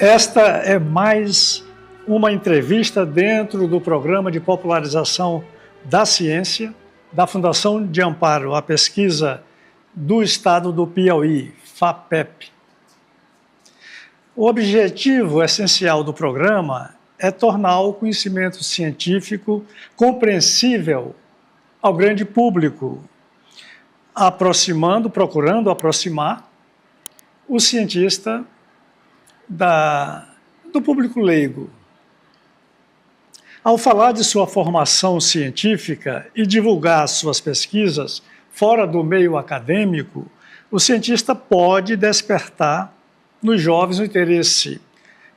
Esta é mais uma entrevista dentro do Programa de Popularização da Ciência da Fundação de Amparo à Pesquisa do Estado do Piauí, FAPEP. O objetivo essencial do programa é tornar o conhecimento científico compreensível ao grande público, procurando aproximar o cientista do público leigo. Ao falar de sua formação científica e divulgar suas pesquisas fora do meio acadêmico, o cientista pode despertar nos jovens o interesse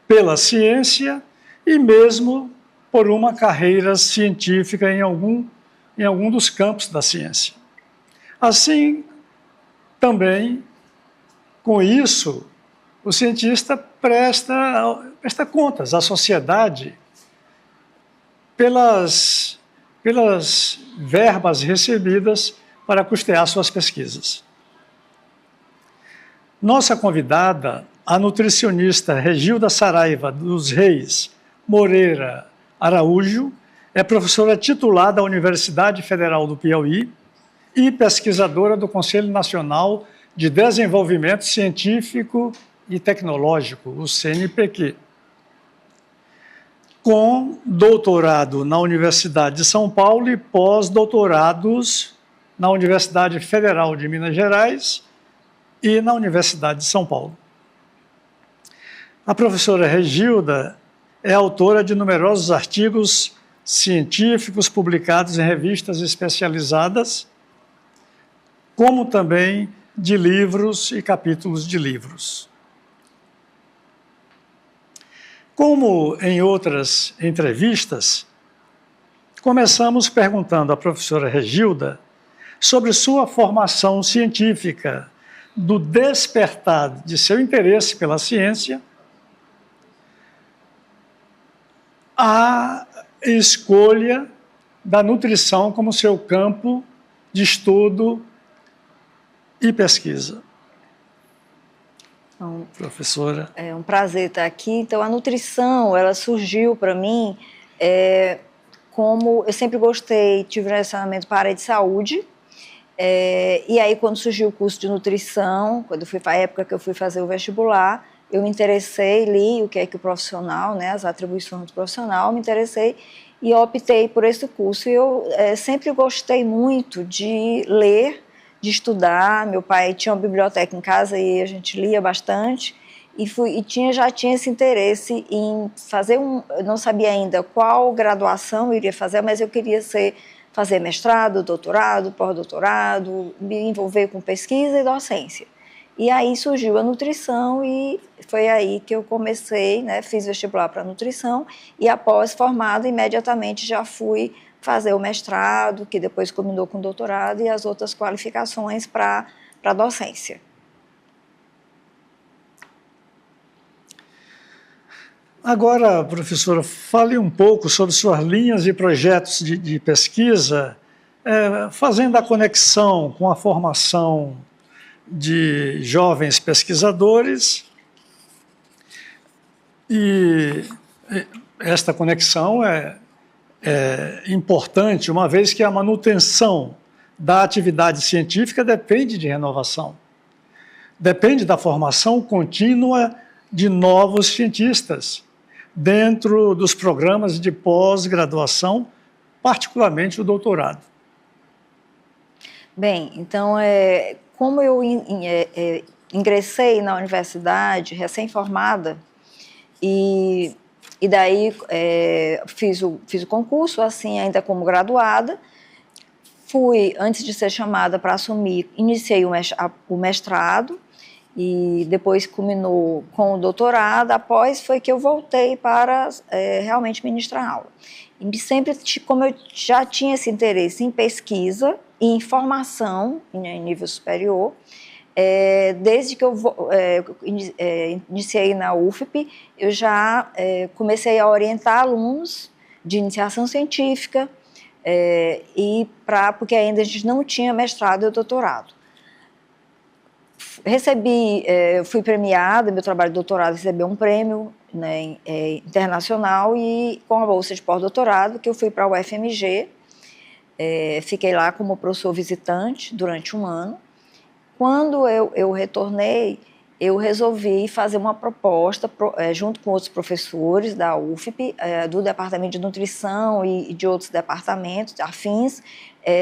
pela ciência e mesmo por uma carreira científica em algum dos campos da ciência. Assim, também, com isso, o cientista presta contas à sociedade pelas verbas recebidas para custear suas pesquisas. Nossa convidada, a nutricionista Regilda Saraiva dos Reis Moreira Araújo, é professora titular da Universidade Federal do Piauí e pesquisadora do Conselho Nacional de Desenvolvimento Científico e Tecnológico, o CNPq. Com doutorado na Universidade de São Paulo e pós-doutorados na Universidade Federal de Minas Gerais e na Universidade de São Paulo. A professora Regilda é autora de numerosos artigos científicos publicados em revistas especializadas, como também de livros e capítulos de livros. Como em outras entrevistas, começamos perguntando à professora Regilda sobre sua formação científica, do despertar de seu interesse pela ciência, à escolha da nutrição como seu campo de estudo e pesquisa. Então, professora. É um prazer estar aqui. Então, a nutrição, ela surgiu para mim como eu sempre gostei, tive um relacionamento para a área de saúde. E aí, quando surgiu o curso de nutrição, quando foi para a época que eu fui fazer o vestibular, eu me interessei, li o que é que o profissional, né, as atribuições do profissional, me interessei e optei por esse curso. E eu sempre gostei muito de ler, de estudar. Meu pai tinha uma biblioteca em casa e a gente lia bastante e já tinha esse interesse em fazer eu não sabia ainda qual graduação eu iria fazer, mas eu queria fazer mestrado, doutorado, pós-doutorado, me envolver com pesquisa e docência. E aí surgiu a nutrição e foi aí que eu comecei, né, fiz vestibular para nutrição e após formada imediatamente já fui fazer o mestrado, que depois combinou com o doutorado e as outras qualificações para a docência. Agora, professora, fale um pouco sobre suas linhas e projetos de pesquisa, fazendo a conexão com a formação de jovens pesquisadores, e esta conexão é importante, uma vez que a manutenção da atividade científica depende de renovação, depende da formação contínua de novos cientistas dentro dos programas de pós-graduação, particularmente o doutorado. Bem, então, como eu ingressei na universidade recém-formada e daí fiz o concurso, assim, ainda como graduada, antes de ser chamada para assumir, iniciei o mestrado e depois culminou com o doutorado. Após foi que eu voltei para realmente ministrar aula. E sempre, como eu já tinha esse interesse em pesquisa e em formação em nível superior, desde que eu iniciei na UFP, eu já comecei a orientar alunos de iniciação científica, porque ainda a gente não tinha mestrado e doutorado. fui premiada, meu trabalho de doutorado recebeu um prêmio, né, internacional, e com a bolsa de pós-doutorado que eu fui para a UFMG, fiquei lá como professor visitante durante um ano. Quando eu retornei, eu resolvi fazer uma proposta, junto com outros professores da UFP, do Departamento de Nutrição e de outros departamentos afins,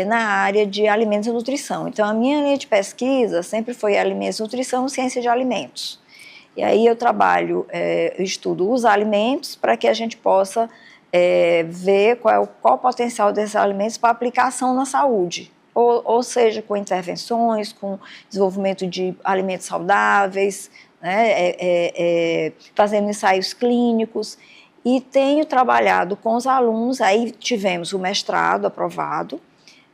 na área de alimentos e nutrição. Então, a minha linha de pesquisa sempre foi alimentos, nutrição e ciência de alimentos. E aí eu eu estudo os alimentos para que a gente possa ver qual o potencial desses alimentos para aplicação na saúde. Ou seja, com intervenções, com desenvolvimento de alimentos saudáveis, né, fazendo ensaios clínicos. E tenho trabalhado com os alunos, aí tivemos o mestrado aprovado,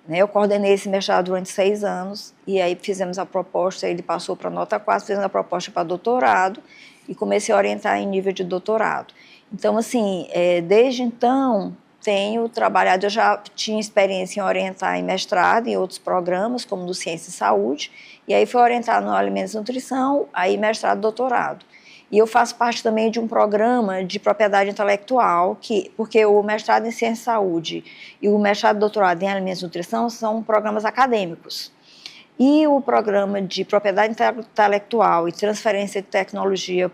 né, eu coordenei esse mestrado durante 6 anos, e aí fizemos a proposta, ele passou para nota 4, fizemos a proposta para doutorado, e comecei a orientar em nível de doutorado. Então, assim, desde então, tenho trabalhado, eu já tinha experiência em orientar em mestrado, em outros programas, como do Ciência e Saúde, e aí fui orientar no Alimentos e Nutrição, aí mestrado e doutorado. E eu faço parte também de um programa de propriedade intelectual, porque o mestrado em Ciência e Saúde e o mestrado e doutorado em Alimentos e Nutrição são programas acadêmicos. E o programa de propriedade intelectual e transferência de tecnologia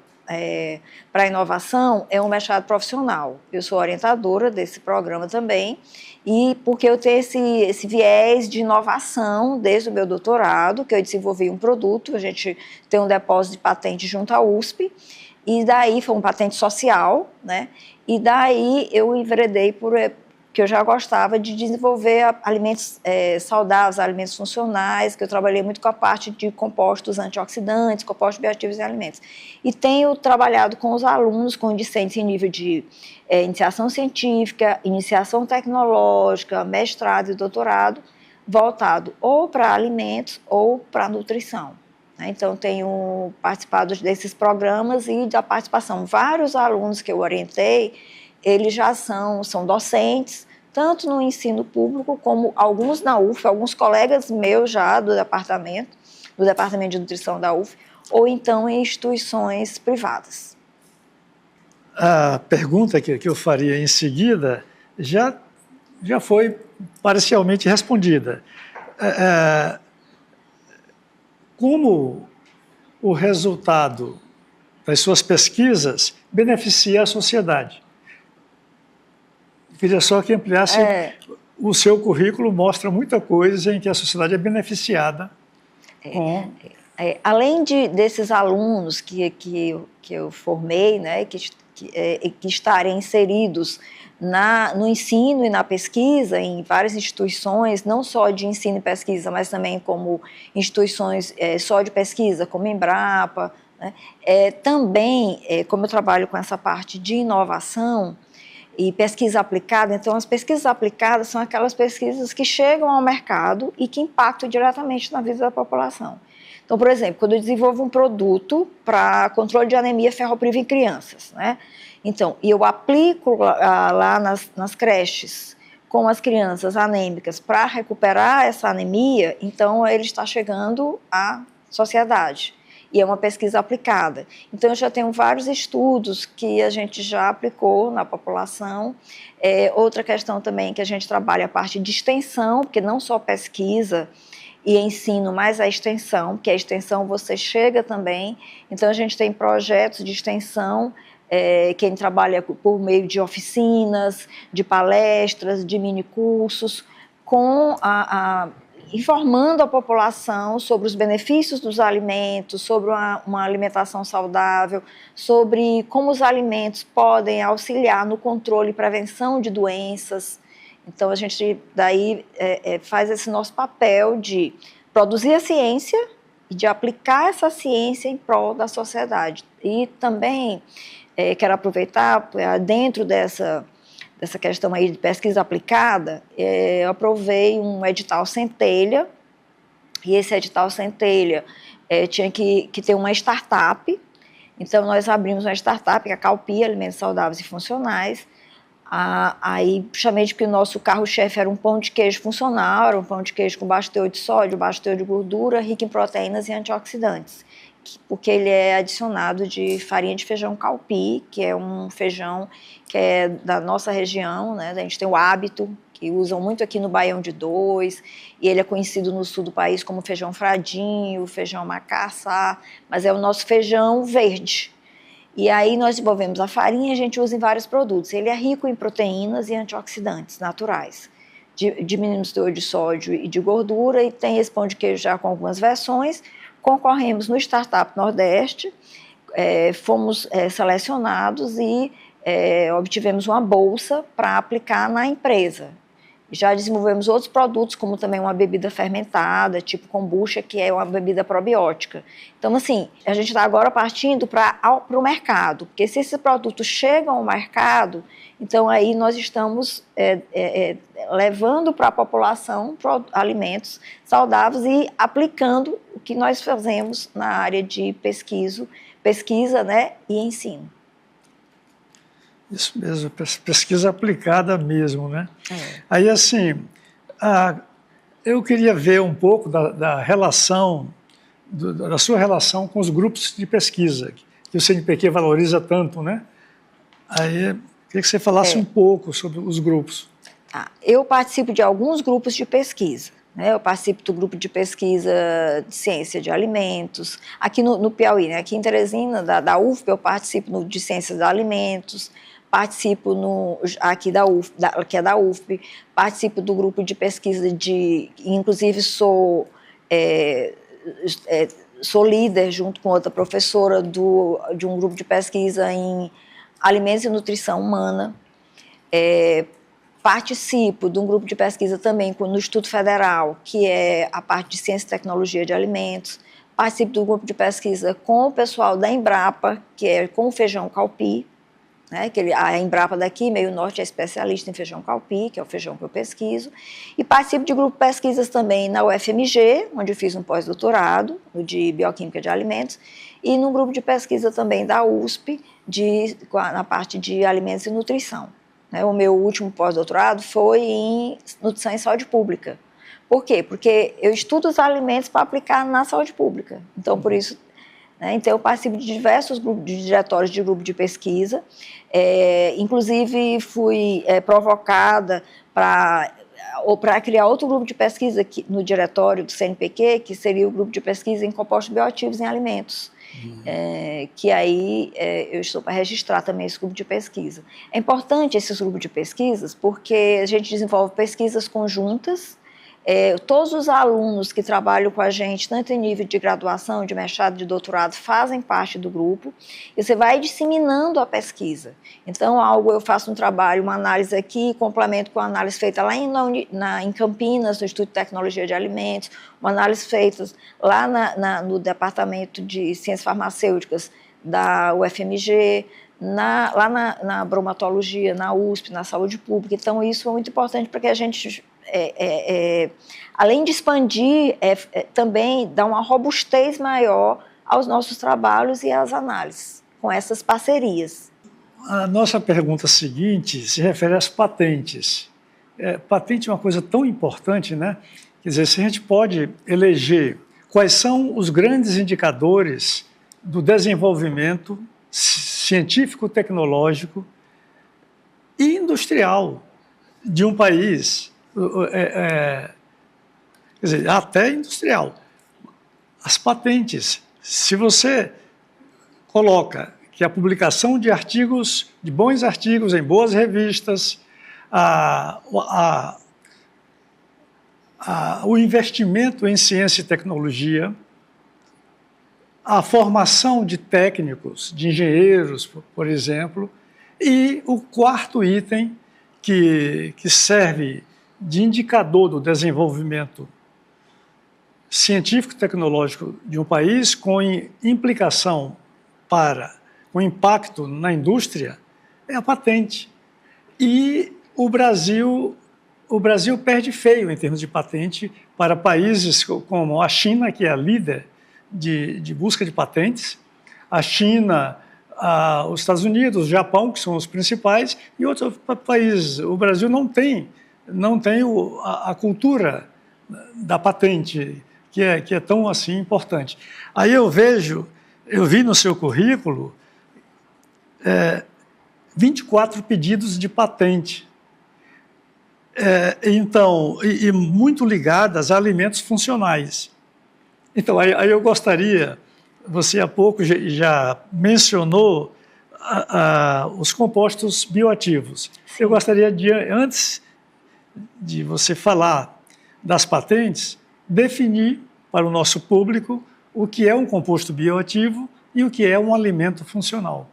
para a inovação é um mestrado profissional. Eu sou orientadora desse programa também, e porque eu tenho esse viés de inovação desde o meu doutorado, que eu desenvolvi um produto, a gente tem um depósito de patente junto à USP, e daí foi um patente social, né? E daí eu enveredei que eu já gostava de desenvolver alimentos saudáveis, alimentos funcionais, que eu trabalhei muito com a parte de compostos antioxidantes, compostos bioativos em alimentos. E tenho trabalhado com os alunos, com discentes em nível de iniciação científica, iniciação tecnológica, mestrado e doutorado, voltado ou para alimentos ou para nutrição. Então, tenho participado desses programas e da participação. Vários alunos que eu orientei, eles já são docentes, tanto no ensino público, como alguns na UF, alguns colegas meus já do Departamento de Nutrição da UF, ou então em instituições privadas. A pergunta que eu faria em seguida já foi parcialmente respondida. Como o resultado das suas pesquisas beneficia a sociedade? Queria só que ampliasse. O seu currículo mostra muita coisa em que a sociedade é beneficiada. Além desses alunos que eu formei, né, que estarem inseridos no ensino e na pesquisa em várias instituições, não só de ensino e pesquisa, mas também como instituições só de pesquisa, como Embrapa, né? Também, como eu trabalho com essa parte de inovação e pesquisa aplicada, então as pesquisas aplicadas são aquelas pesquisas que chegam ao mercado e que impactam diretamente na vida da população. Então, por exemplo, quando eu desenvolvo um produto para controle de anemia ferropriva em crianças, né? Então, eu aplico lá nas creches com as crianças anêmicas para recuperar essa anemia, então ele está chegando à sociedade. E é uma pesquisa aplicada. Então, eu já tenho vários estudos que a gente já aplicou na população. Outra questão também que a gente trabalha a parte de extensão, porque não só pesquisa e ensino, mas a extensão, porque a extensão você chega também. Então, a gente tem projetos de extensão, que a gente trabalha por meio de oficinas, de palestras, de minicursos, informando a população sobre os benefícios dos alimentos, sobre uma alimentação saudável, sobre como os alimentos podem auxiliar no controle e prevenção de doenças. Então, a gente daí faz esse nosso papel de produzir a ciência e de aplicar essa ciência em prol da sociedade. E também quero aproveitar, dentro dessa questão aí de pesquisa aplicada, eu aprovei um edital Centelha, e esse edital Centelha tinha que ter uma startup. Então, nós abrimos uma startup, que é a Calpia, Alimentos Saudáveis e Funcionais. Aí, justamente porque o nosso carro-chefe era um pão de queijo funcional, era um pão de queijo com baixo teor de sódio, baixo teor de gordura, rico em proteínas e antioxidantes, porque ele é adicionado de farinha de feijão calpi, que é um feijão que é da nossa região, né? A gente tem o hábito, que usam muito aqui no Baião de Dois, e ele é conhecido no sul do país como feijão fradinho, feijão macaçá, mas é o nosso feijão verde. E aí nós desenvolvemos a farinha e a gente usa em vários produtos. Ele é rico em proteínas e antioxidantes naturais. Diminuímos o teor de sódio e de gordura, e tem esse pão de queijo já com algumas versões. Concorremos no Startup Nordeste, fomos selecionados e obtivemos uma bolsa para aplicar na empresa. Já desenvolvemos outros produtos, como também uma bebida fermentada, tipo kombucha, que é uma bebida probiótica. Então, assim, a gente está agora partindo para o mercado, porque se esses produtos chegam ao mercado, então aí nós estamos levando para a população alimentos saudáveis e aplicando o que nós fazemos na área de pesquisa, né, e ensino. Isso mesmo, pesquisa aplicada mesmo, né? Aí, assim, eu queria ver um pouco da relação, da sua relação com os grupos de pesquisa, que o CNPq valoriza tanto, né? Aí, eu queria que você falasse um pouco sobre os grupos. Eu participo de alguns grupos de pesquisa. Eu participo do grupo de pesquisa de ciência de alimentos, aqui no Piauí, né? Aqui em Teresina, da UFP, eu participo de ciência de alimentos, participo aqui que é da UFP, participo do grupo de pesquisa inclusive sou líder junto com outra professora de um grupo de pesquisa em alimentos e nutrição humana. Participo de um grupo de pesquisa também no Instituto Federal, que é a parte de ciência e tecnologia de alimentos. Participo do grupo de pesquisa com o pessoal da Embrapa, que é com o feijão calpi, né? A Embrapa daqui, Meio Norte, é especialista em feijão calpi, que é o feijão que eu pesquiso. E participo de grupo de pesquisas também na UFMG, onde eu fiz um pós-doutorado, de bioquímica de alimentos, e no grupo de pesquisa também da USP, na parte de alimentos e nutrição. O meu último pós-doutorado foi em nutrição e saúde pública. Por quê? Porque eu estudo os alimentos para aplicar na saúde pública. Então, por isso, então eu participo de diversos grupos de diretórios de grupo de pesquisa. Inclusive, fui provocada para criar outro grupo de pesquisa no diretório do CNPq, que seria o grupo de pesquisa em compostos bioativos em alimentos. Que aí eu estou para registrar também esse grupo de pesquisa. É importante esses grupos de pesquisas porque a gente desenvolve pesquisas conjuntas, todos os alunos que trabalham com a gente, tanto em nível de graduação, de mestrado, de doutorado, fazem parte do grupo, e você vai disseminando a pesquisa. Então, eu faço um trabalho, uma análise aqui, complemento com a análise feita lá em Campinas, no Instituto de Tecnologia de Alimentos, uma análise feita lá no Departamento de Ciências Farmacêuticas da UFMG, lá na bromatologia, na USP, na saúde pública. Então, isso é muito importante para que a gente, além de expandir, também dá uma robustez maior aos nossos trabalhos e às análises, com essas parcerias. A nossa pergunta seguinte se refere às patentes. Patente é uma coisa tão importante, né? Quer dizer, se a gente pode eleger quais são os grandes indicadores do desenvolvimento científico, tecnológico e industrial de um país, quer dizer, até industrial. As patentes, se você coloca que a publicação de artigos, de bons artigos em boas revistas, o investimento em ciência e tecnologia, a formação de técnicos, de engenheiros, por exemplo, e o quarto item que serve de indicador do desenvolvimento científico e tecnológico de um país com implicação com impacto na indústria, é a patente. E o Brasil perde feio em termos de patente para países como a China, que é a líder de busca de patentes. A China, os Estados Unidos, o Japão, que são os principais, e outros países. O Brasil não tem a cultura da patente, que é tão assim importante. Aí eu vi no seu currículo 24 pedidos de patente. Então, e muito ligadas a alimentos funcionais. Então, aí eu gostaria, você há pouco já mencionou os compostos bioativos. Sim. Eu gostaria antes de você falar das patentes, definir para o nosso público o que é um composto bioativo e o que é um alimento funcional.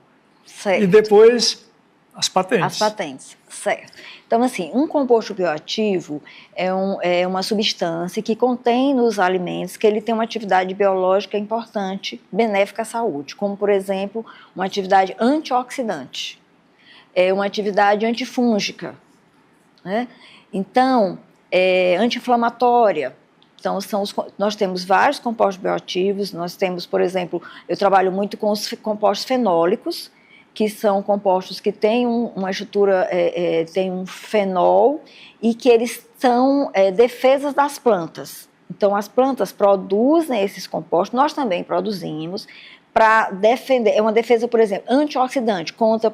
Certo. E depois as patentes. As patentes, certo. Então, assim, um composto bioativo é uma substância que contém nos alimentos que ele tem uma atividade biológica importante, benéfica à saúde, como, por exemplo, uma atividade antioxidante, uma atividade antifúngica, né? Então, anti-inflamatória. Então, nós temos vários compostos bioativos, nós temos, por exemplo, eu trabalho muito com os compostos fenólicos, que são compostos que têm uma estrutura, tem um fenol, e que eles são defesas das plantas. Então, as plantas produzem esses compostos, nós também produzimos, para defender, é uma defesa, por exemplo, antioxidante, contra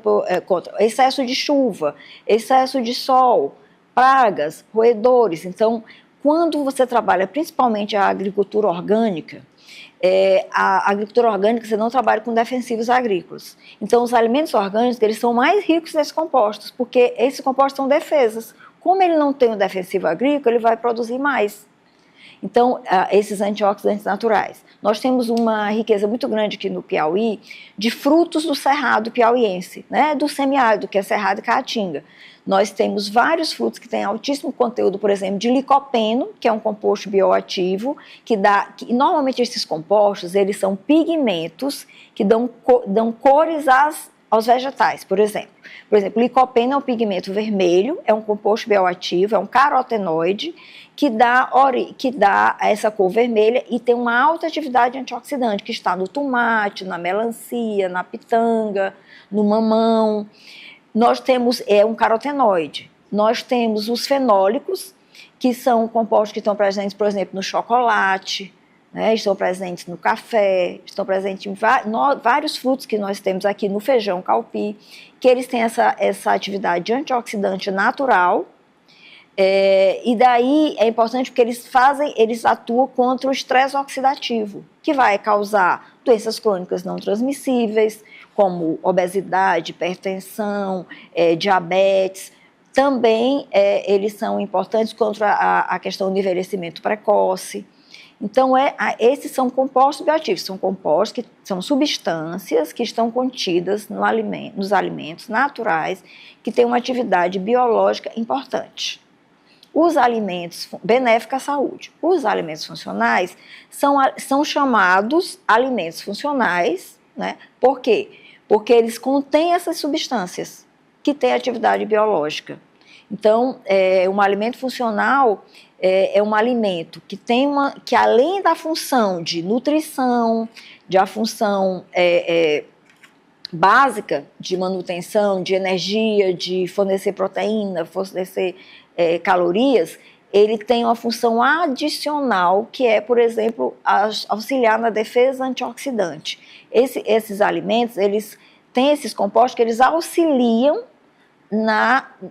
excesso de chuva, excesso de sol, pragas, roedores. Então, quando você trabalha principalmente a agricultura orgânica, a agricultura orgânica, você não trabalha com defensivos agrícolas. Então, os alimentos orgânicos, eles são mais ricos nesses compostos, porque esses compostos são defesas. Como ele não tem um defensivo agrícola, ele vai produzir mais. Então, esses antioxidantes naturais. Nós temos uma riqueza muito grande aqui no Piauí de frutos do cerrado piauiense, né? Do semiárido, que é Cerrado e Caatinga. Nós temos vários frutos que têm altíssimo conteúdo, por exemplo, de licopeno, que é um composto bioativo, que normalmente esses compostos, eles são pigmentos que dão cores aos vegetais, por exemplo. Por exemplo, licopeno é um pigmento vermelho, é um composto bioativo, é um carotenoide, que dá essa cor vermelha e tem uma alta atividade antioxidante, que está no tomate, na melancia, na pitanga, no mamão. Nós temos um carotenoide. Nós temos os fenólicos, que são compostos que estão presentes, por exemplo, no chocolate, né? Estão presentes no café, estão presentes em vários frutos que nós temos aqui no feijão calpi, que eles têm essa atividade antioxidante natural. E daí é importante porque eles atuam contra o estresse oxidativo, que vai causar doenças crônicas não transmissíveis, como obesidade, hipertensão, diabetes. Também eles são importantes contra a questão do envelhecimento precoce. Então, esses são compostos bioativos, são compostos que são substâncias que estão contidas nos alimentos naturais, que têm uma atividade biológica importante. Os alimentos benéficos à saúde. Os alimentos funcionais são chamados alimentos funcionais, né? Por quê? Porque eles contêm essas substâncias que têm atividade biológica. Então, um alimento funcional é um alimento que além da função de nutrição, a função básica de manutenção, de energia, de fornecer proteína, fornecer calorias, ele tem uma função adicional que é, por exemplo, auxiliar na defesa antioxidante. Esses alimentos, eles têm esses compostos que eles auxiliam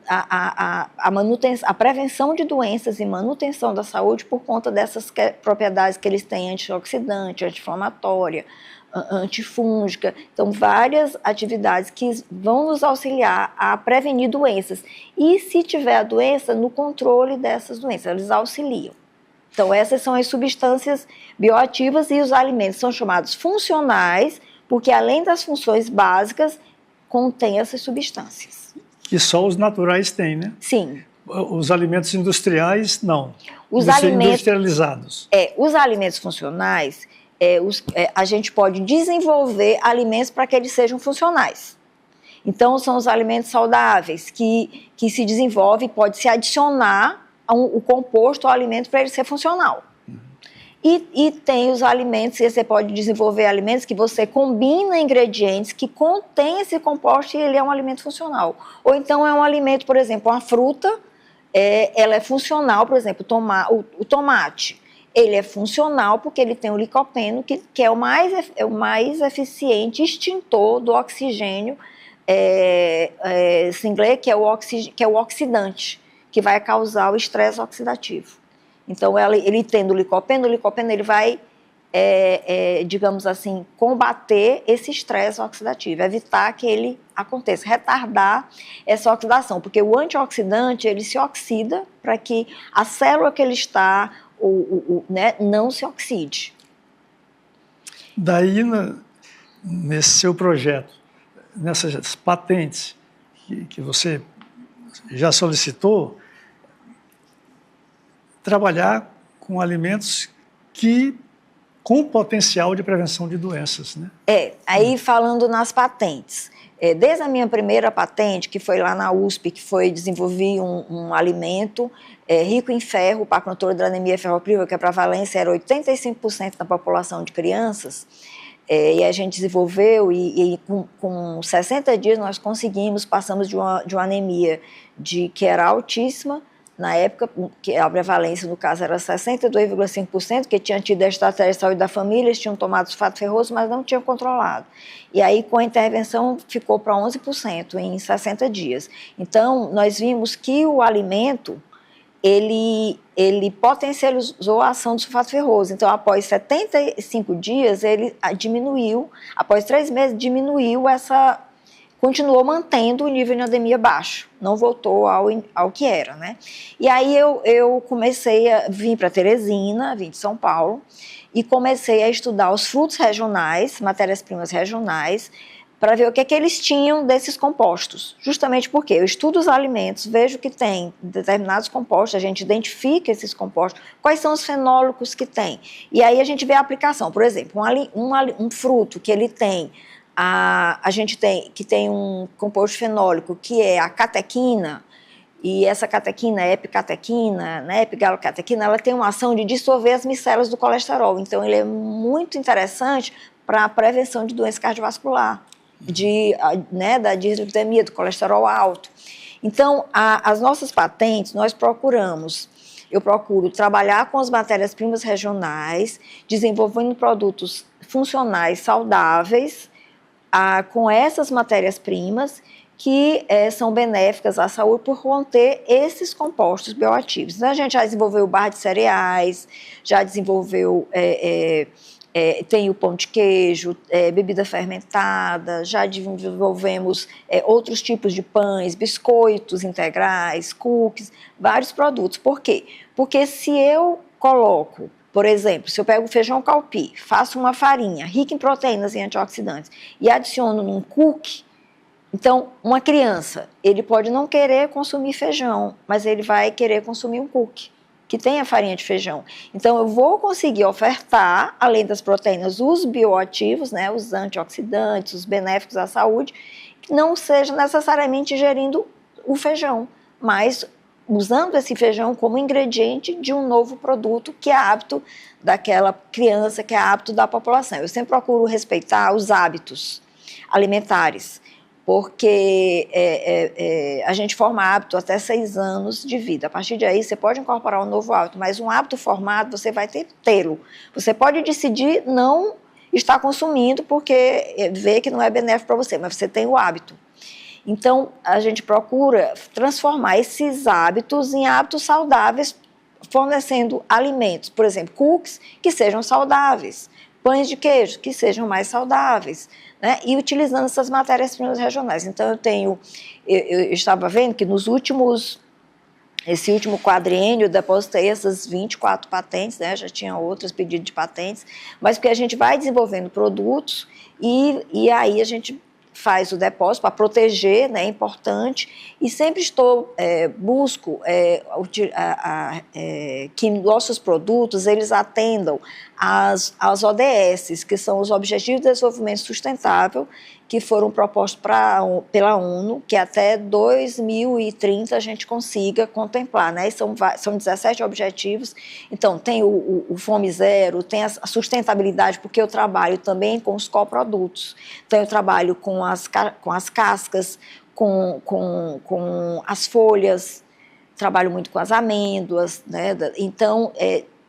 a prevenção de doenças e manutenção da saúde por conta dessas propriedades que eles têm antioxidante, anti-inflamatória, antifúngica. Então, várias atividades que vão nos auxiliar a prevenir doenças. E, se tiver a doença, no controle dessas doenças, eles auxiliam. Então, essas são as substâncias bioativas e os alimentos são chamados funcionais, porque, além das funções básicas, contém essas substâncias. Que só os naturais têm, né? Sim. Os alimentos industriais, não. Os industrializados. Os alimentos funcionais, a gente pode desenvolver alimentos para que eles sejam funcionais. Então, são os alimentos saudáveis que se desenvolve, pode se adicionar o composto ao alimento para ele ser funcional. E tem os alimentos, e você pode desenvolver alimentos que você combina ingredientes que contém esse composto e ele é um alimento funcional. Ou então é um alimento, por exemplo, uma fruta, ela é funcional, por exemplo, o tomate. Ele é funcional porque ele tem o licopeno, que é o mais eficiente extintor do oxigênio, inglês, que é o oxidante, que vai causar o estresse oxidativo. Então, ele tendo o licopeno ele vai, digamos assim, combater esse estresse oxidativo, evitar que ele aconteça, retardar essa oxidação, porque o antioxidante, ele se oxida para que a célula que ele está, né, não se oxide. Daí, nesse seu projeto, nessas patentes que você já solicitou, trabalhar com alimentos com potencial de prevenção de doenças, né? Aí falando nas patentes, desde a minha primeira patente, que foi lá na USP, que foi desenvolver um alimento rico em ferro para controle da anemia ferropriva, que a prevalência era 85% da população de crianças, e a gente desenvolveu, e com 60 dias nós passamos de uma anemia que era altíssima. Na época, que a prevalência, no caso, era 62,5%, que tinham tido a estratégia de saúde da família, eles tinham tomado sulfato ferroso, mas não tinham controlado. E aí, com a intervenção, ficou para 11% em 60 dias. Então, nós vimos que o alimento, ele potencializou a ação do sulfato ferroso. Então, após 75 dias, ele diminuiu, após 3 meses, continuou mantendo o nível de anemia baixo, não voltou ao que era, né? E aí eu comecei a vir para Teresina, vim de São Paulo, e comecei a estudar os frutos regionais, matérias-primas regionais, para ver o que é que eles tinham desses compostos. Justamente porque eu estudo os alimentos, vejo que tem determinados compostos, a gente identifica esses compostos, quais são os fenólicos que tem. E aí a gente vê a aplicação. Por exemplo, um fruto que ele tem, a gente tem um composto fenólico que é a catequina, e essa catequina, epicatequina, né, epigalocatequina, ela tem uma ação de dissolver as micelas do colesterol. Então, ele é muito interessante para a prevenção de doença cardiovascular, da dislipidemia, do colesterol alto. Então, as nossas patentes, eu procuro trabalhar com as matérias-primas regionais, desenvolvendo produtos funcionais saudáveis, com essas matérias-primas que são benéficas à saúde por conter esses compostos bioativos. Então, a gente já desenvolveu barra de cereais, já desenvolveu, tem o pão de queijo, bebida fermentada, já desenvolvemos outros tipos de pães, biscoitos integrais, cookies, vários produtos. Por quê? Porque se eu coloco, por exemplo, se eu pego feijão calpi, faço uma farinha rica em proteínas e antioxidantes e adiciono num cookie, então, uma criança, ele pode não querer consumir feijão, mas ele vai querer consumir um cookie que tenha farinha de feijão. Então, eu vou conseguir ofertar, além das proteínas, os bioativos, né, os antioxidantes, os benéficos à saúde, que não seja necessariamente ingerindo o feijão, mas usando esse feijão como ingrediente de um novo produto que é apto daquela criança, que é apto da população. Eu sempre procuro respeitar os hábitos alimentares, porque a gente forma hábito até 6 anos de vida. A partir daí, você pode incorporar um novo hábito, mas um hábito formado, você vai tê-lo. Você pode decidir não estar consumindo porque vê que não é benéfico para você, mas você tem o hábito. Então, a gente procura transformar esses hábitos em hábitos saudáveis, fornecendo alimentos, por exemplo, cookies que sejam saudáveis, pães de queijo que sejam mais saudáveis, né? E utilizando essas matérias-primas regionais. Então, eu estava vendo que esse último quadriênio, eu depositei essas 24 patentes, né? Já tinha outros pedidos de patentes, mas porque a gente vai desenvolvendo produtos e aí a gente faz o depósito para proteger, né, é importante, e sempre busco que nossos produtos eles atendam às ODS, que são os Objetivos de Desenvolvimento Sustentável, que foram propostos pela ONU, que até 2030 a gente consiga contemplar, né? São 17 objetivos. Então, tem o Fome Zero, tem a sustentabilidade, porque eu trabalho também com os coprodutos. Então, eu trabalho com as cascas, com as folhas, trabalho muito com as amêndoas, né? Então,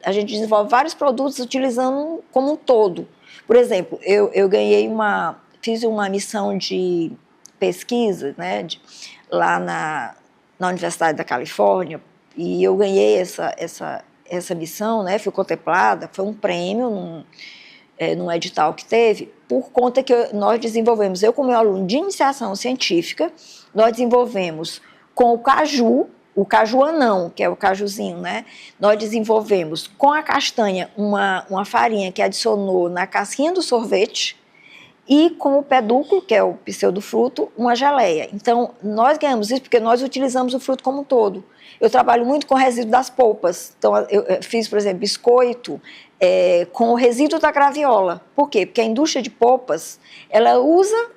a gente desenvolve vários produtos utilizando como um todo. Por exemplo, eu fiz uma missão de pesquisa, né, lá na Universidade da Califórnia, e eu ganhei essa missão, né, fui contemplada, foi um prêmio num edital que teve, por conta que nós desenvolvemos, eu como meu aluno de iniciação científica, nós desenvolvemos com o caju anão, que é o cajuzinho, né? Nós desenvolvemos com a castanha uma farinha que adicionou na casquinha do sorvete e com o pedúnculo, que é o pseudofruto, uma geleia. Então, nós ganhamos isso porque nós utilizamos o fruto como um todo. Eu trabalho muito com o resíduo das polpas. Então, eu fiz, por exemplo, biscoito com o resíduo da graviola. Por quê? Porque a indústria de polpas, ela usa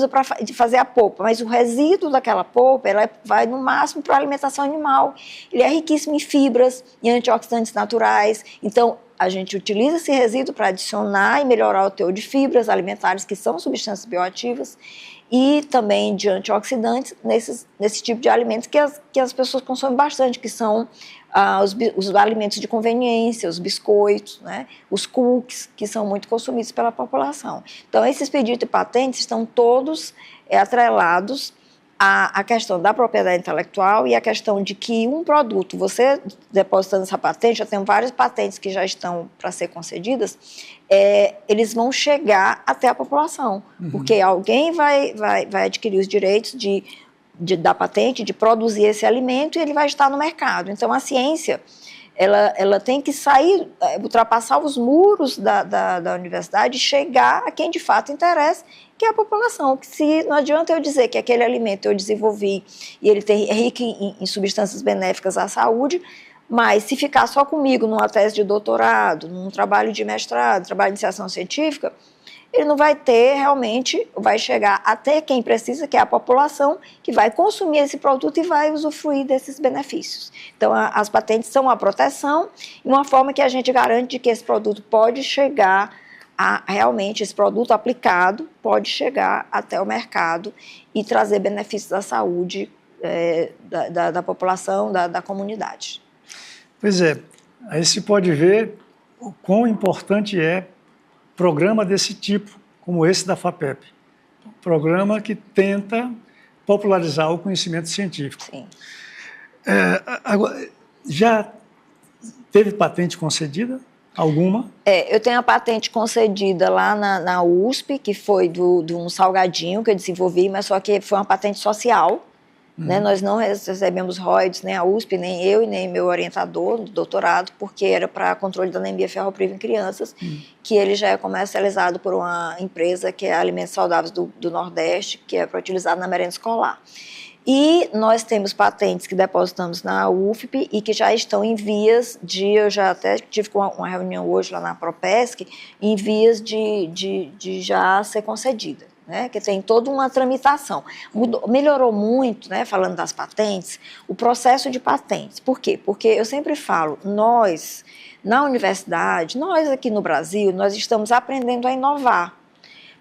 para fazer a polpa, mas o resíduo daquela polpa, ela vai no máximo para a alimentação animal. Ele é riquíssimo em fibras, em antioxidantes naturais. Então, a gente utiliza esse resíduo para adicionar e melhorar o teor de fibras alimentares, que são substâncias bioativas, e também de antioxidantes nesse tipo de alimentos que as pessoas consomem bastante, que são os alimentos de conveniência, os biscoitos, né, os cookies, que são muito consumidos pela população. Então, esses pedidos de patentes estão todos atrelados à questão da propriedade intelectual e a questão de que um produto, você depositando essa patente, eu tenho várias patentes que já estão para ser concedidas, eles vão chegar até a população, porque alguém vai adquirir os direitos da patente, de produzir esse alimento, e ele vai estar no mercado. Então, a ciência, ela tem que sair, ultrapassar os muros da universidade e chegar a quem de fato interessa, que é a população. Que se não adianta eu dizer que aquele alimento eu desenvolvi e ele é rico em substâncias benéficas à saúde, mas se ficar só comigo numa tese de doutorado, num trabalho de mestrado, trabalho de iniciação científica, ele não vai ter realmente, vai chegar até quem precisa, que é a população, que vai consumir esse produto e vai usufruir desses benefícios. Então, as patentes são a proteção e uma forma que a gente garante de que esse produto pode chegar realmente, esse produto aplicado pode chegar até o mercado e trazer benefícios à saúde da população, da comunidade. Pois é, aí se pode ver o quão importante é programa desse tipo, como esse da FAPEP. Programa que tenta popularizar o conhecimento científico. Sim. Agora, já teve patente concedida? Alguma? Eu tenho a patente concedida lá na USP, que foi de um salgadinho que eu desenvolvi, mas só que foi uma patente social. Né? Nós não recebemos royalties, nem a USP, nem eu e nem meu orientador do doutorado, porque era para controle da anemia ferropriva em crianças, que ele já é comercializado por uma empresa que é Alimentos Saudáveis do Nordeste, que é para utilizar na merenda escolar. E nós temos patentes que depositamos na UFP e que já estão em vias eu já até tive uma reunião hoje lá na Propesc, em vias de já ser concedida. Né, que tem toda uma tramitação. Melhorou muito, né, falando das patentes, o processo de patentes. Por quê? Porque eu sempre falo, nós, na universidade, nós aqui no Brasil, nós estamos aprendendo a inovar,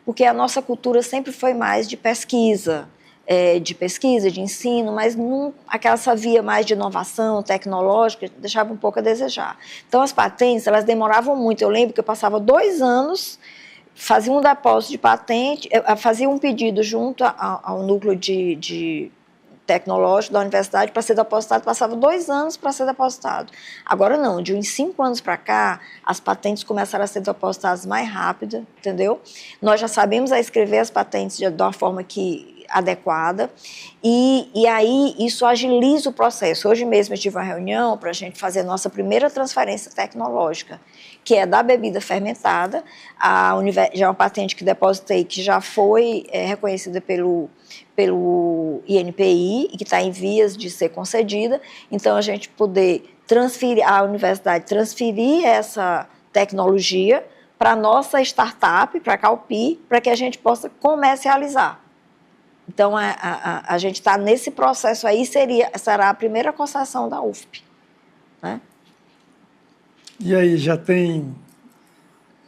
porque a nossa cultura sempre foi mais de pesquisa, de ensino, mas essa via mais de inovação tecnológica deixava um pouco a desejar. Então, as patentes, elas demoravam muito. Eu lembro que eu passava 2 anos, fazia um depósito de patente, fazia um pedido junto ao núcleo de tecnológico da universidade para ser depositado, passava 2 anos para ser depositado. Agora não, de uns 5 anos para cá, as patentes começaram a ser depositadas mais rápido, entendeu? Nós já sabemos escrever as patentes de uma forma adequada, e aí isso agiliza o processo. Hoje mesmo eu tive uma reunião para a gente fazer a nossa primeira transferência tecnológica, que é da bebida fermentada, já é uma patente que depositei, que já foi reconhecida pelo INPI e que está em vias de ser concedida. Então, a gente poder a universidade transferir essa tecnologia para a nossa startup, para a Calpi, para que a gente possa comercializar. Então, a gente está nesse processo aí, será a primeira concessão da UFP. Né? E aí, já tem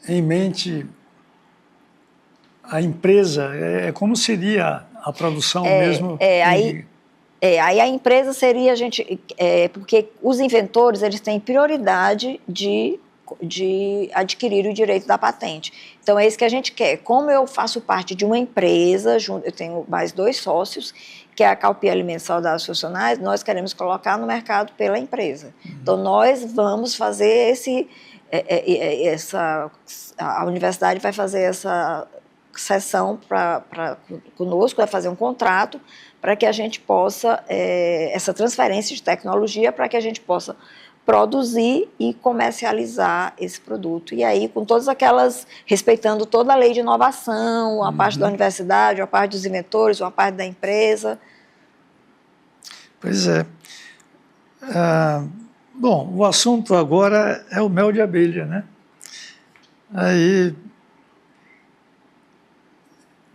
em mente a empresa? Como seria a produção mesmo? Aí a empresa seria porque os inventores eles têm prioridade de adquirir o direito da patente. Então é isso que a gente quer. Como eu faço parte de uma empresa, eu tenho mais 2 sócios, que é a Calpi Alimentos Saudáveis Funcionais, nós queremos colocar no mercado pela empresa. Então nós vamos fazer a universidade vai fazer essa sessão conosco, vai fazer um contrato para que a gente possa, essa transferência de tecnologia, para que a gente possa produzir e comercializar esse produto. E aí, com todas aquelas, respeitando toda a lei de inovação, a parte da universidade, a parte dos inventores, a parte da empresa. Pois é. Bom, o assunto agora é o mel de abelha, né? Aí,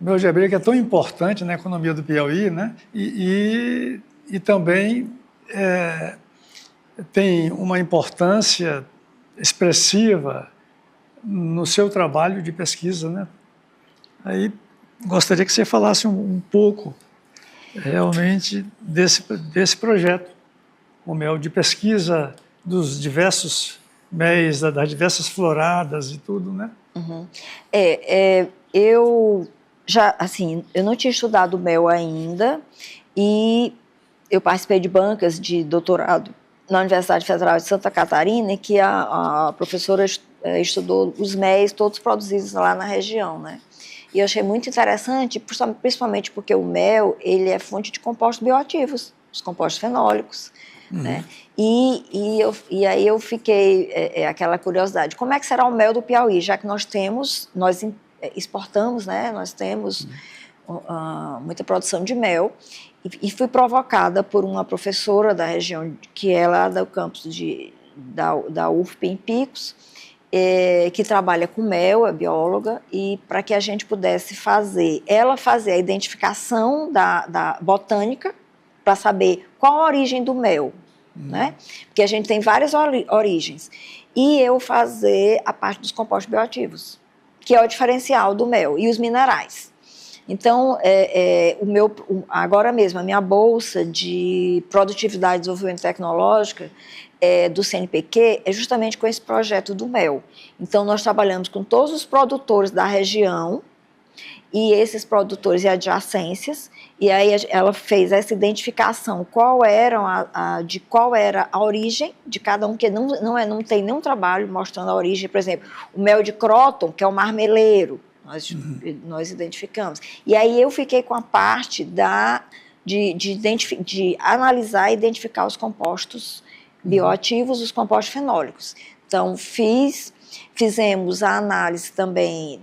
o mel de abelha que é tão importante na economia do Piauí, né? E também tem uma importância expressiva no seu trabalho de pesquisa, né? Aí gostaria que você falasse um pouco realmente desse projeto, o mel de pesquisa dos diversos méis, das diversas floradas e tudo, né? Uhum. Eu não tinha estudado mel ainda e eu participei de bancas de doutorado na Universidade Federal de Santa Catarina, em que a professora estudou os méis todos produzidos lá na região, né? E eu achei muito interessante, principalmente porque o mel ele é fonte de compostos bioativos, os compostos fenólicos, né? E aí eu fiquei aquela curiosidade, como é que será o mel do Piauí, já que nós exportamos, né? Nós temos muita produção de mel. E fui provocada por uma professora da região, que é lá do campus da UFP em Picos, que trabalha com mel, é bióloga, e para que a gente pudesse fazer a identificação da botânica, para saber qual a origem do mel, né? Porque a gente tem várias origens. E eu fazer a parte dos compostos bioativos, que é o diferencial do mel, e os minerais. Então, agora mesmo, a minha bolsa de produtividade e desenvolvimento tecnológico do CNPq é justamente com esse projeto do mel. Então, nós trabalhamos com todos os produtores da região e esses produtores e adjacências, e aí ela fez essa identificação, qual era a origem de cada um, porque não tem nenhum trabalho mostrando a origem. Por exemplo, o mel de Croton, que é o marmeleiro, nós identificamos. E aí eu fiquei com a parte de analisar e identificar os compostos bioativos, os compostos fenólicos. Então, fizemos a análise também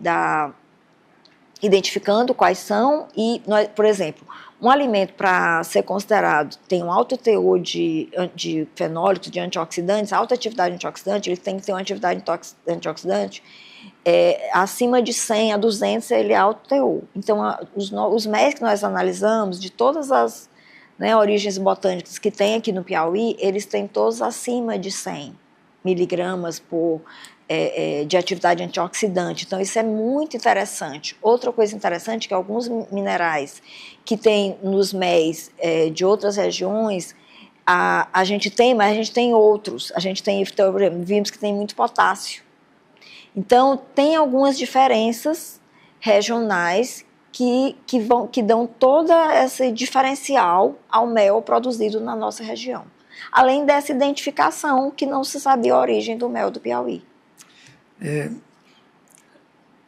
identificando quais são, e, por exemplo, um alimento para ser considerado tem um alto teor de fenólicos, de antioxidantes, alta atividade antioxidante, ele tem que ter uma atividade antioxidante acima de 100 a 200, ele é alto teor. Então, os méis que nós analisamos, de todas as origens botânicas que tem aqui no Piauí, eles têm todos acima de 100 miligramas de atividade antioxidante. Então, isso é muito interessante. Outra coisa interessante é que alguns minerais que tem nos méis de outras regiões, a gente tem, mas a gente tem outros. A gente tem, por exemplo, vimos que tem muito potássio. Então, tem algumas diferenças regionais que dão todo esse diferencial ao mel produzido na nossa região. Além dessa identificação que não se sabia a origem do mel do Piauí.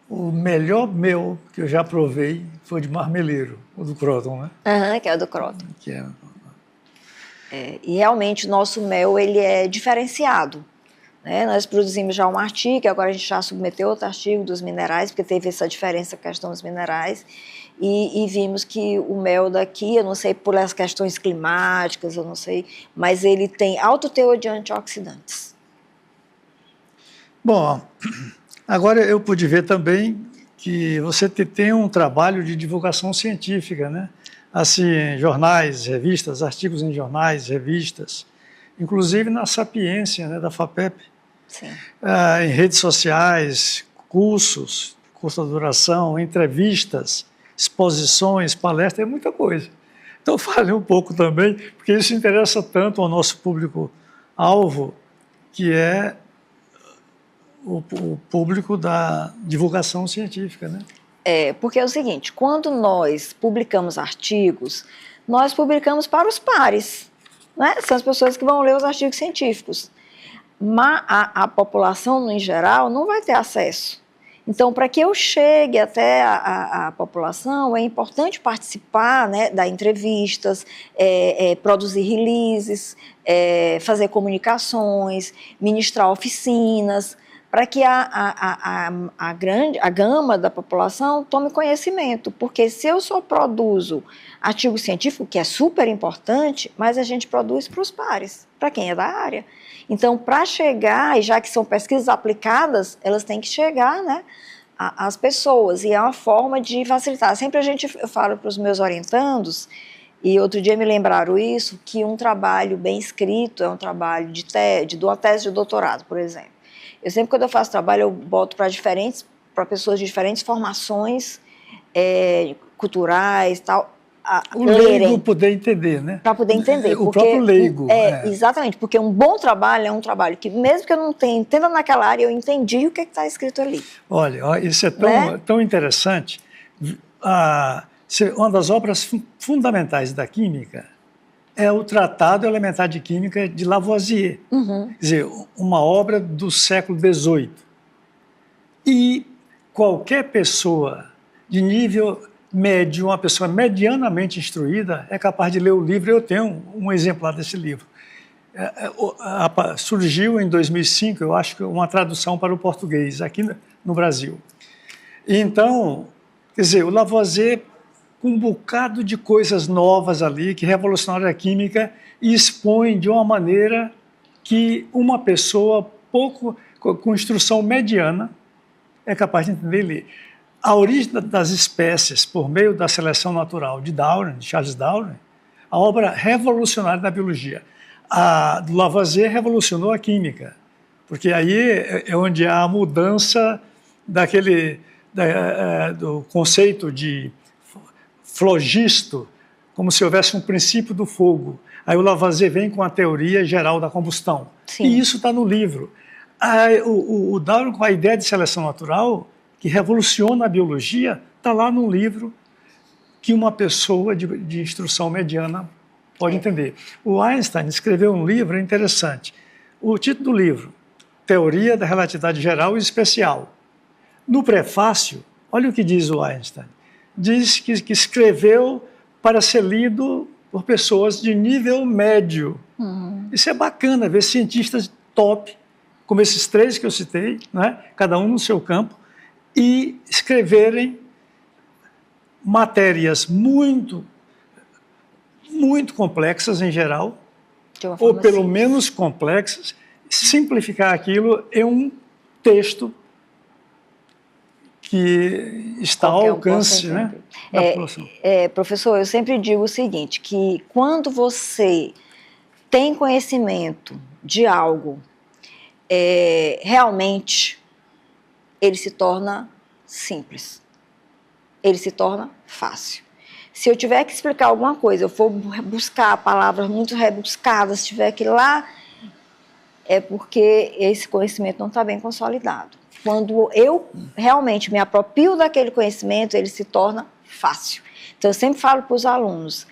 O melhor mel que eu já provei foi de marmeleiro, o do Croton, né? Que é o do Croton. E realmente o nosso mel ele é diferenciado. Nós produzimos já um artigo, agora a gente já submeteu outro artigo dos minerais, porque teve essa diferença com a questão dos minerais, e vimos que o mel daqui, eu não sei por as questões climáticas, eu não sei, mas ele tem alto teor de antioxidantes. Bom, Agora, eu pude ver também que você tem um trabalho de divulgação científica, né? Assim, em jornais, revistas, artigos em jornais, revistas, inclusive na Sapiência, né, da FAPEP, Sim. em redes sociais, cursos, curta duração, entrevistas, exposições, palestras, é muita coisa. Então, fale um pouco também, porque isso interessa tanto ao nosso público-alvo, que é o público da divulgação científica, né? Porque é o seguinte, quando nós publicamos artigos, nós publicamos para os pares, né? São as pessoas que vão ler os artigos científicos. Mas a população, em geral, não vai ter acesso. Então, para que eu chegue até a população, é importante participar, né, das entrevistas, produzir releases, fazer comunicações, ministrar oficinas, para que a gama da população tome conhecimento. Porque se eu só produzo artigo científico, que é super importante, mas a gente produz para os pares, para quem é da área. Então, para chegar, e já que são pesquisas aplicadas, elas têm que chegar, né, às pessoas, e é uma forma de facilitar. Sempre eu falo para os meus orientandos, e outro dia me lembraram isso, que um trabalho bem escrito é um trabalho de uma tese de doutorado, por exemplo. Eu sempre, quando eu faço trabalho, eu boto para pessoas de diferentes formações culturais, tal, o leigo poder entender, né? Para poder entender. O próprio leigo. Exatamente, porque um bom trabalho é um trabalho que, mesmo que eu não entenda naquela área, eu entendi o que está escrito ali. Olha, isso é tão interessante. Uma das obras fundamentais da química é o Tratado Elementar de Química de Lavoisier. Uhum. Quer dizer, uma obra do século XVIII. E qualquer pessoa de nível médio, uma pessoa medianamente instruída, é capaz de ler o livro. Eu tenho um exemplar desse livro. Surgiu em 2005, eu acho que uma tradução para o português, aqui no Brasil. Então, quer dizer, o Lavoisier, com um bocado de coisas novas ali, que revolucionaram a química, e expõe de uma maneira que uma pessoa com instrução mediana é capaz de entender e ler. A origem das espécies por meio da seleção natural de Darwin, de Charles Darwin, a obra revolucionária da biologia. A do Lavoisier revolucionou a química, porque aí é onde há a mudança do conceito de flogisto, como se houvesse um princípio do fogo. Aí o Lavoisier vem com a teoria geral da combustão. Sim. E isso está no livro. O Darwin, com a ideia de seleção natural, que revoluciona a biologia, está lá num livro que uma pessoa de instrução mediana pode entender. O Einstein escreveu um livro interessante. O título do livro, Teoria da Relatividade Geral e Especial. No prefácio, olha o que diz o Einstein. Diz que escreveu para ser lido por pessoas de nível médio. Uhum. Isso é bacana, ver cientistas top, como esses três que eu citei, né? Cada um no seu campo, e escreverem matérias muito complexas em geral, ou pelo menos complexas, simplificar aquilo em um texto que está ao alcance, né, da população. Professor, eu sempre digo o seguinte, que quando você tem conhecimento de algo, realmente ele se torna simples, ele se torna fácil. Se eu tiver que explicar alguma coisa, eu for buscar palavras muito rebuscadas, se tiver que ir lá, é porque esse conhecimento não está bem consolidado. Quando eu realmente me aproprio daquele conhecimento, ele se torna fácil. Então, eu sempre falo para os alunos,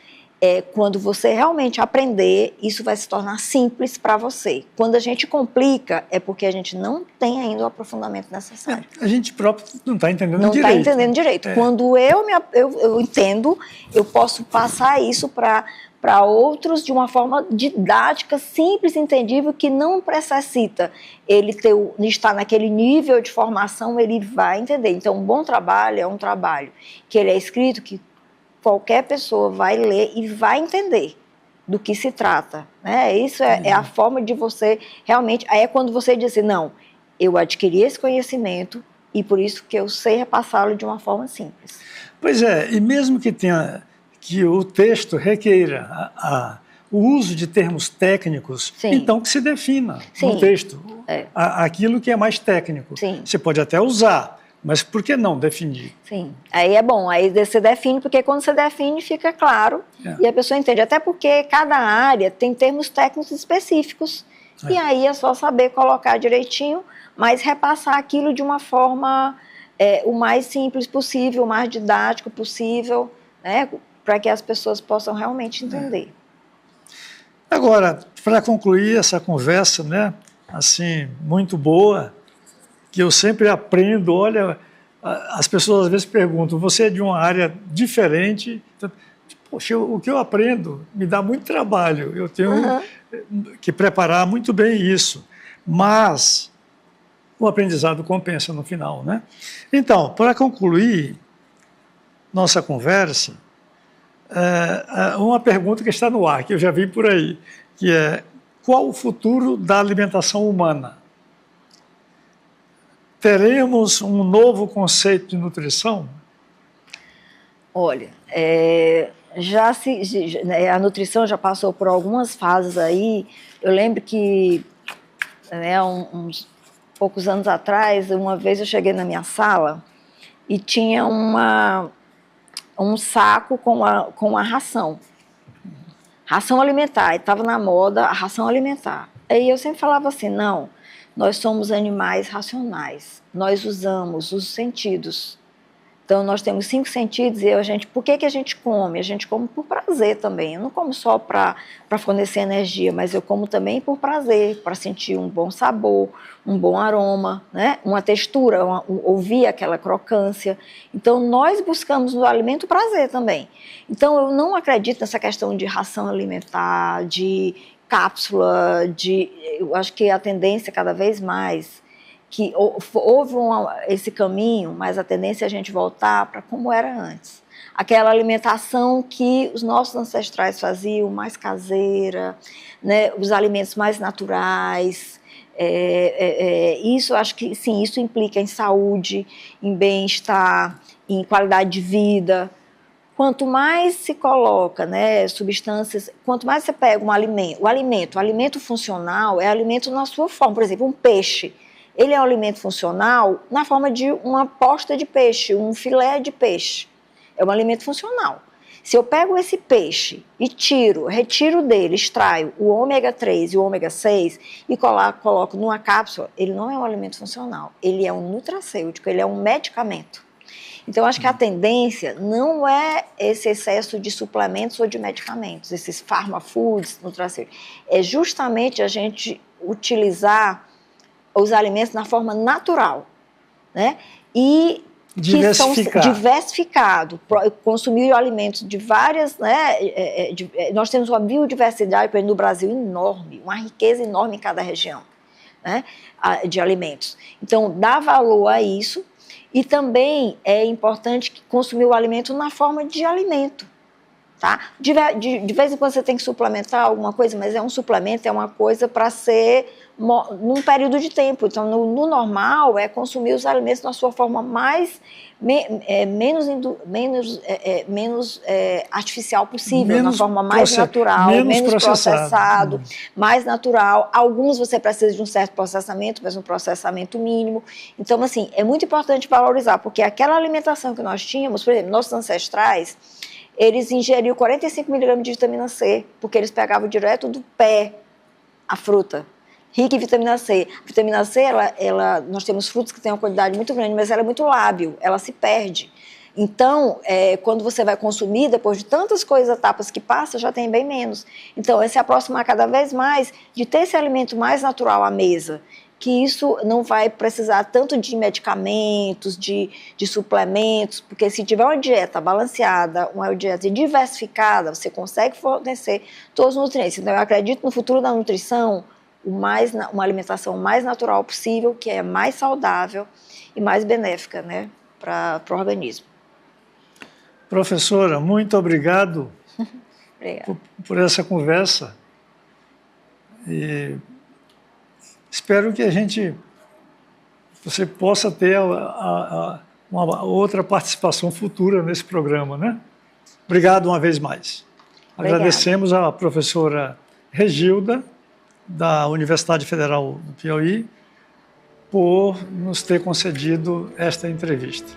quando você realmente aprender, isso vai se tornar simples para você. Quando a gente complica, é porque a gente não tem ainda o aprofundamento necessário. A gente próprio não está entendendo direito. Não está entendendo direito. Quando eu entendo, eu posso passar isso para outros de uma forma didática, simples, entendível, que não necessita ele estar naquele nível de formação, ele vai entender. Então, um bom trabalho é um trabalho que ele é escrito, que qualquer pessoa vai ler e vai entender do que se trata, né? Isso é a forma de você realmente... Aí é quando você diz assim, não, eu adquiri esse conhecimento e por isso que eu sei repassá-lo de uma forma simples. Pois é, e mesmo que o texto requeira o uso de termos técnicos, Sim. então que se defina Sim. no texto aquilo que é mais técnico. Sim. Você pode até usar, mas por que não definir? Sim, aí é bom, aí você define, porque quando você define fica claro e a pessoa entende, até porque cada área tem termos técnicos específicos e aí é só saber colocar direitinho, mas repassar aquilo de uma forma o mais simples possível, o mais didático possível, né, para que as pessoas possam realmente entender. Agora, para concluir essa conversa, né, assim, muito boa, que eu sempre aprendo, olha, as pessoas às vezes perguntam, você é de uma área diferente, então, poxa, o que eu aprendo me dá muito trabalho, eu tenho que preparar muito bem isso, mas o aprendizado compensa no final, né? Então, para concluir nossa conversa, uma pergunta que está no ar, que eu já vi por aí, que é: qual o futuro da alimentação humana? Teremos um novo conceito de nutrição? Olha, a nutrição já passou por algumas fases aí. Eu lembro que uns poucos anos atrás, uma vez eu cheguei na minha sala e tinha um saco com a ração alimentar, estava na moda a ração alimentar. Aí eu sempre falava assim, não, nós somos animais racionais, nós usamos os sentidos. Então, nós temos 5 sentidos e por que a gente come? A gente come por prazer também. Eu não como só para fornecer energia, mas eu como também por prazer, para sentir um bom sabor, um bom aroma, né? Uma textura, ouvir aquela crocância. Então, nós buscamos no alimento prazer também. Então, eu não acredito nessa questão de ração alimentar, de cápsula, eu acho que a tendência cada vez mais que houve esse caminho, mas a tendência é a gente voltar para como era antes. Aquela alimentação que os nossos ancestrais faziam, mais caseira, né, os alimentos mais naturais. Isso, acho que sim, isso implica em saúde, em bem-estar, em qualidade de vida. Quanto mais se coloca, né, substâncias, quanto mais você pega o alimento funcional é alimento na sua forma. Por exemplo, um peixe. Ele é um alimento funcional na forma de uma posta de peixe, um filé de peixe. É um alimento funcional. Se eu pego esse peixe e retiro dele, extraio o ômega 3 e o ômega 6 e coloco numa cápsula, ele não é um alimento funcional. Ele é um nutracêutico, ele é um medicamento. Então, acho que a tendência não é esse excesso de suplementos ou de medicamentos, esses pharmafoods, nutracêuticos. É justamente a gente utilizar os alimentos na forma natural, né? E que são diversificados, consumir alimentos de várias, né? Nós temos uma biodiversidade, por exemplo, no Brasil enorme, uma riqueza enorme em cada região, né? De alimentos. Então, dá valor a isso e também é importante consumir o alimento na forma de alimento. Tá? De vez em quando você tem que suplementar alguma coisa, mas um suplemento é uma coisa para ser num período de tempo. Então, no normal, é consumir os alimentos na sua forma menos artificial possível, na forma mais natural, menos processado, mais natural. Alguns você precisa de um certo processamento, mas um processamento mínimo. Então, assim, é muito importante valorizar, porque aquela alimentação que nós tínhamos, por exemplo, nossos ancestrais, eles ingeriam 45 miligramas de vitamina C, porque eles pegavam direto do pé a fruta, rica em vitamina C. A vitamina C, nós temos frutos que têm uma quantidade muito grande, mas ela é muito lábil, ela se perde. Então, quando você vai consumir, depois de tantas etapas que passa, já tem bem menos. Então, é se aproximar cada vez mais de ter esse alimento mais natural à mesa, que isso não vai precisar tanto de medicamentos, de suplementos, porque se tiver uma dieta balanceada, uma dieta diversificada, você consegue fornecer todos os nutrientes. Então, eu acredito no futuro da nutrição, uma alimentação mais natural possível, que é mais saudável e mais benéfica, né, para o organismo. Professora, muito obrigado por essa conversa. E espero que a gente você possa ter uma outra participação futura nesse programa, né? Obrigado uma vez mais. Obrigada. Agradecemos à professora Regilda, da Universidade Federal do Piauí, por nos ter concedido esta entrevista.